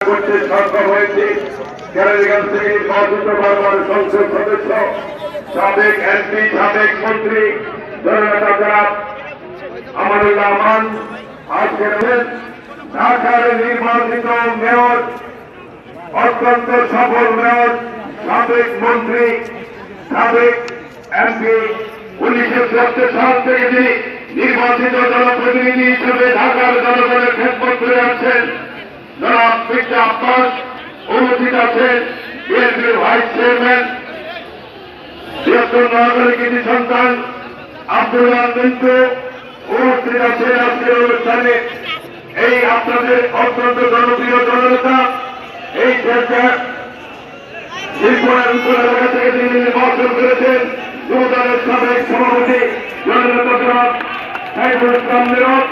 করতে সক্ষম হয়েছে। কেরানীগঞ্জ থেকে নির্বাচিত বারবার সংসদ সদস্য, সাবেক এমপি, সাবেক মন্ত্রী জননেতা জনাব আমানুল্লাহ আমান আজকে ঢাকার নির্বাচিত মেয়র, অত্যন্ত সফল মেয়র, সাবেক মন্ত্রী, সাবেক এমপি, 1970 সাল থেকে যিনি নির্বাচিত জনপ্রতিনিধি হিসেবে ঢাকার জনগণের খেদমত করে আছেন জনাব মির্জা আব্বাস উপস্থিত আছেন। বিএনপির ভাইস চেয়ারম্যান, বৃহত্তর নোয়াখালী কৃতি সন্তান আব্দুল্লাহ মিন্টু উপস্থিত আছেন আজকের অনুষ্ঠানে। এই আপনাদের অত্যন্ত জনপ্রিয় জননেতা, এই শিল্পের উত্তর এলাকা থেকে তিনি নির্বাচন করেছেন যুবদলের সাবেক সভাপতি জননেতা জনাব সাইফুল ইসলাম নীরব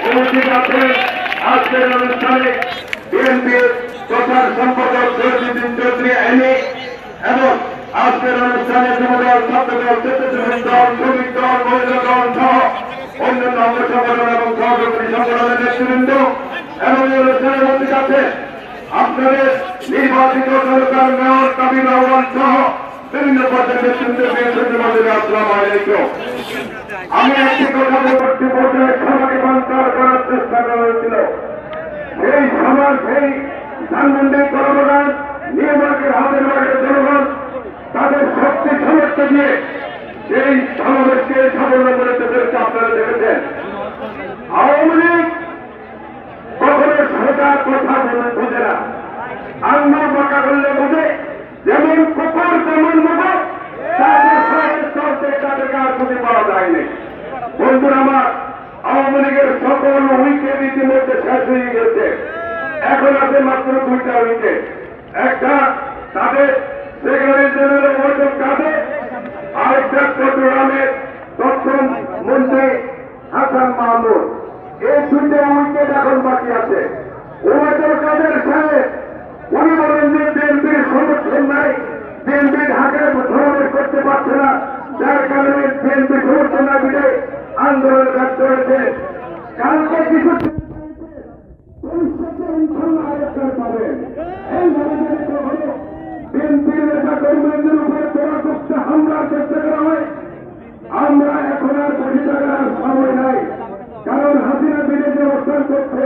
উপস্থিত আছেন আজকের অনুষ্ঠানে। বিএনপির প্রচার সম্পাদক সৈয়দুদ্দিন চৌধুরী আইনি এবং আজকের অনুষ্ঠানে যুবদল, ছাত্রদল, স্বেচ্ছাসেবক দল, শ্রমিক দল, মহিলা দল সহ অন্যান্য অঙ্গ সংগঠন এবং সহযোগী সংগঠনের নেতৃবৃন্দ এবং এই অনুষ্ঠানে উপস্থিত আছে আপনাদের নির্বাচিত সরকার মেয়র কাবিল আহ্বান সহ বিভিন্ন পর্যায়ের নেতৃত্বের আসসালামু আলাইকুম। আমি একটি কথা পরবর্তী পর্যায়ে সভাকে বাঞ্চার করার চেষ্টা করা হয়েছিল। সেই সমাজ, সেই ধানমন্ডির কর্মকার নির্বাচনের হাতের বাগের জনগণ তাদের শক্তি সামর্থ্য দিয়ে সেই সমাবেশকে সাফল্য করতে পেরেছে। আপনারা দেখেছেন আওয়ামী লীগ কখনো সোজা কথা বোঝে না, আঙ্গুল বাঁকা করলে বোঝে, যেমন কুকুর তেমন বোঝে, তাদেরকে আর খুঁজে পাওয়া যায়নি। বন্ধুরা আমার, আওয়ামী লীগের সকল উইকেট ইতিমধ্যে শেষ হয়ে গেছে। এখন আছে মাত্র 2টা উইকেট। একটা তাদের সেক্রেটারি জেনারেল ওয়াজব কাদের, আরেকটা চট্টগ্রামের তথ্য মন্ত্রী হাসান মাহমুদ। এই 2টা উইকেট এখন বাকি আছে। ওয়াজব কাদের সাহেব উনি বলেন যে বিএনপির সমর্থন নাই, বিএনপি ঢাকায় সমাবেশ করতে পারছে না, যার কারণে বিএনপি সমর্থন না দিলে আন্দোলনের ব্যর্থ হয়েছে। কালকে কিছু পাবেন এইভাবে যদি কখনো বিএনপির নেতা কর্মীদের উপরে পরামর্শে হামলার চেষ্টা করা হয়, আমরা এখন আর বসে থাকার সময় নাই। কারণ হাসিনা বিদেশে অবস্থান করছে।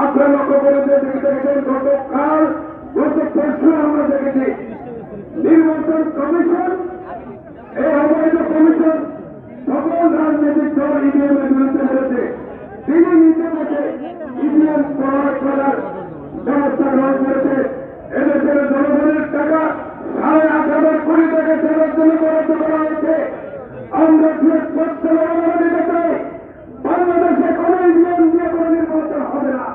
আপনার লক্ষ্য করে দেখেছেন গতকাল, গত পরশু আমরা দেখেছি নির্বাচন কমিশন, এই অবৈধ কমিশন সকল রাজনৈতিক দল ইভিএম এর বিরুদ্ধে বলেছে। তিনি নিজে বসে ইভিএম প্রয়োগ করার ব্যবস্থা গ্রহণ করেছে। এদেশের জনগণের টাকা 8.5 কোটি টাকা সেবার জন্য বরাদ্দ করা হয়েছে। আমরা করতে দিতে চাই বাংলাদেশে কোন ইভিএম দিয়ে কোন নির্বাচন হবে না।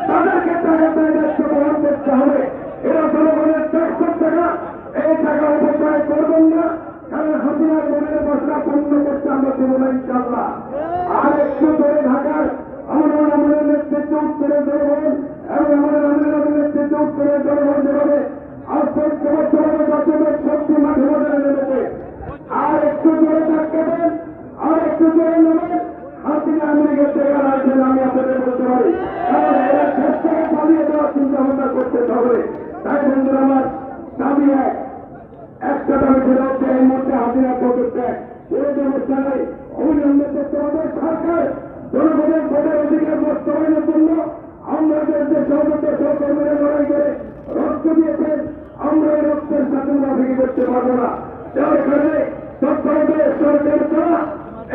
তাদেরকে টাকা দায়িত্ব গ্রহণ করতে হবে। এরা জনগণের ট্যাক্সের টাকা, এই টাকা অপচয় করবেন না। কারণ হাসিনার মনের মশলা পূর্ণ করতে আমরা দেব না ইনশাআল্লাহ। আর একটু ধরে ঢাকার আমাদের নেতৃত্ব উত্তরের জনগণ এবং আমাদের নেতৃত্ব উত্তরের জনগণ যেভাবে আজকে চমৎকারভাবে জাতীয় শক্তি মাঠে মাঠে নেমেছে, আর একটু জোরে থাকবেন, আর একটু জোরে নেবেন। হাসিনা আমেরিকার থেকে আসবেন, আমি আপনাদের বলতে পারি। কারণ এরা শেষ থেকে পালিয়ে দেওয়ার চিন্তা ভাবনা করতে হবে। তাই বন্ধুরা আমার, দাবি একটা দাবি ছিল হচ্ছে এই মুহূর্তে হাসিনা পদত্যাগ, কোনো ব্যবস্থা নেই। অবিলম্বে করতে হবে। সরকার জনগণের ভোটের অধিকার বাস্তবায়নের জন্য আমরা যে সহযোগিত সহকর্মীরা লড়াই করে রক্ত দিয়েছেন, আমরা এই রক্তের সাথে মুনাফিকি করতে পারবো না। যার কারণে তৎপরতা সরকার ছাড়া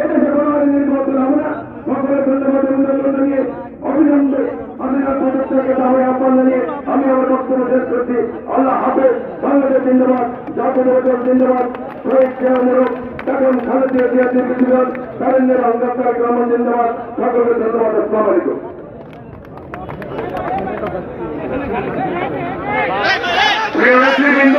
এদেশে কোনো নির্বাচন হবে না। সকলের ধন্যবাদ অভিনন্দন নিয়ে অবিলম্বে হাসিনার পদত্যাগকে দাবি আহ্বান জানিয়ে আমি আমার বক্তব্য শেষ করছি। আল্লাহ হাফেজ। বাংলাদেশ জিন্দাবাদ, জাতীয় দল জিন্দাবাদ, শহীদ জিয়াউর এখন খালেদা জিয়া জিন্দাবাদ, কারেন্দ্রের অঙ্গাত্তার গ্রাম জিন্দাবাদ। সকলকে ধন্যবাদ। আসসালামু আলাইকুম। প্রিয় নেতৃবৃন্দ,